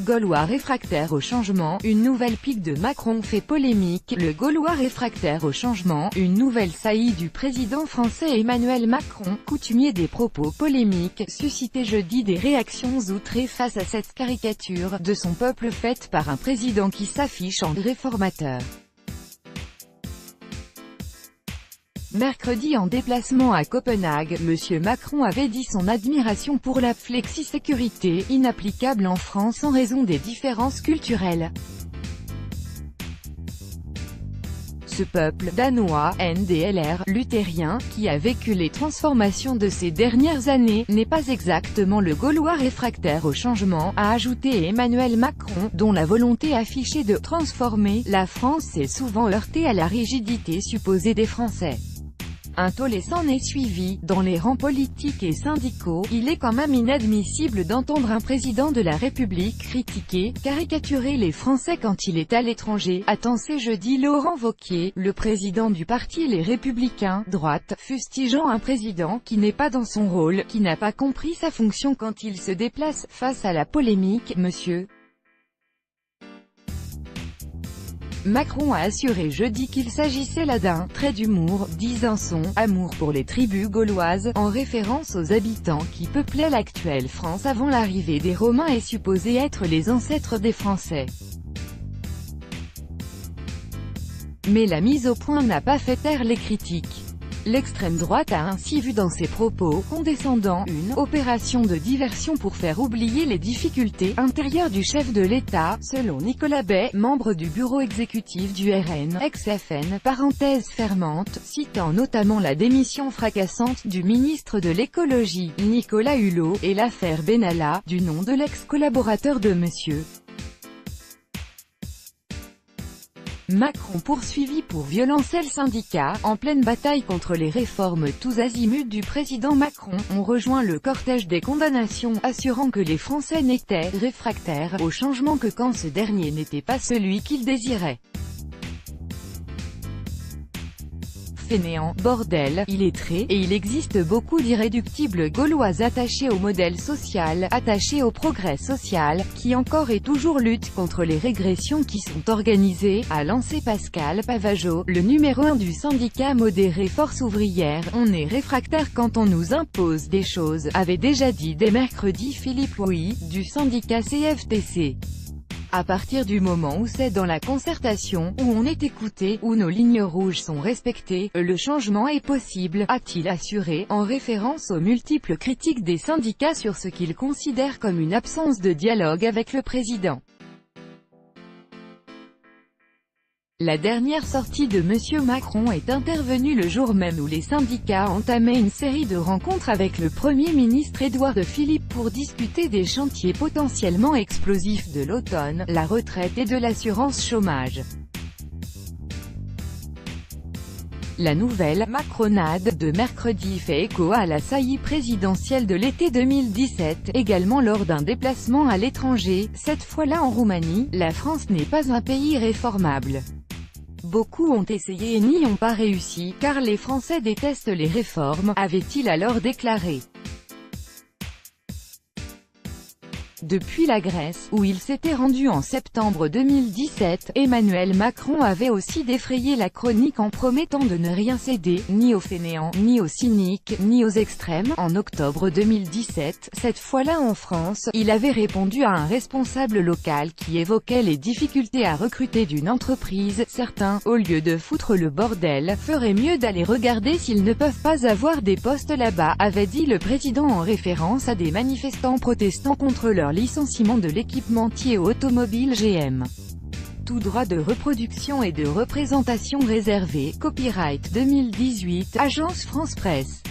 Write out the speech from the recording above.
Gaulois réfractaire au changement, une nouvelle pique de Macron fait polémique. Le Gaulois réfractaire au changement, une nouvelle saillie du président français Emmanuel Macron, coutumier des propos polémiques, suscitait jeudi des réactions outrées face à cette caricature de son peuple faite par un président qui s'affiche en réformateur. Mercredi, en déplacement à Copenhague, M. Macron avait dit son admiration pour la flexisécurité, inapplicable en France en raison des différences culturelles. Ce peuple danois, NDLR, luthérien, qui a vécu les transformations de ces dernières années, n'est pas exactement le Gaulois réfractaire au changement, a ajouté Emmanuel Macron, dont la volonté affichée de « transformer » la France s'est souvent heurtée à la rigidité supposée des Français. Un tollé s'en est suivi. Dans les rangs politiques et syndicaux, il est quand même inadmissible d'entendre un président de la République critiquer, caricaturer les Français quand il est à l'étranger, a tensé jeudi Laurent Wauquiez, le président du parti Les Républicains, droite, fustigeant un président qui n'est pas dans son rôle, qui n'a pas compris sa fonction quand il se déplace. Face à la polémique, M. Macron a assuré jeudi qu'il s'agissait là d'un « trait d'humour », disant son « amour pour les tribus gauloises », en référence aux habitants qui peuplaient l'actuelle France avant l'arrivée des Romains et supposés être les ancêtres des Français. Mais la mise au point n'a pas fait taire les critiques. L'extrême droite a ainsi vu dans ses propos condescendants une « opération de diversion pour faire oublier les difficultés intérieures du chef de l'État », selon Nicolas Bay, membre du bureau exécutif du RN, ex-FN, parenthèse fermante, citant notamment la démission fracassante du ministre de l'Écologie, Nicolas Hulot, et l'affaire Benalla, du nom de l'ex-collaborateur de M. Macron poursuivi pour violencer le syndicat. En pleine bataille contre les réformes tous azimuts du président Macron, on rejoint le cortège des condamnations, assurant que les Français n'étaient réfractaires au changement que quand ce dernier n'était pas celui qu'ils désiraient. Fainéant, bordel, illettré, et il existe beaucoup d'irréductibles Gaulois attachés au modèle social, attachés au progrès social, qui encore et toujours luttent contre les régressions qui sont organisées, a lancé Pascal Pavageau, le numéro 1 du syndicat modéré Force ouvrière. On est réfractaire quand on nous impose des choses, avait déjà dit dès mercredi Philippe Houy, du syndicat CFTC. À partir du moment où c'est dans la concertation, où on est écouté, où nos lignes rouges sont respectées, le changement est possible, a-t-il assuré, en référence aux multiples critiques des syndicats sur ce qu'ils considèrent comme une absence de dialogue avec le président. La dernière sortie de M. Macron est intervenue le jour même où les syndicats entamaient une série de rencontres avec le Premier ministre Édouard Philippe pour discuter des chantiers potentiellement explosifs de l'automne, la retraite et de l'assurance chômage. La nouvelle « macronade » de mercredi fait écho à la saillie présidentielle de l'été 2017, également lors d'un déplacement à l'étranger, cette fois-là en Roumanie. La France n'est pas un pays réformable. Beaucoup ont essayé et n'y ont pas réussi, car les Français détestent les réformes, avait-il alors déclaré. Depuis la Grèce, où il s'était rendu en septembre 2017, Emmanuel Macron avait aussi défrayé la chronique en promettant de ne rien céder, ni aux fainéants, ni aux cyniques, ni aux extrêmes. En octobre 2017, cette fois-là en France, il avait répondu à un responsable local qui évoquait les difficultés à recruter d'une entreprise. Certains, au lieu de foutre le bordel, feraient mieux d'aller regarder s'ils ne peuvent pas avoir des postes là-bas, avait dit le président en référence à des manifestants protestant contre leur licenciement de l'équipementier automobile GM. Tout droit de reproduction et de représentation réservé. Copyright 2018, Agence France Presse.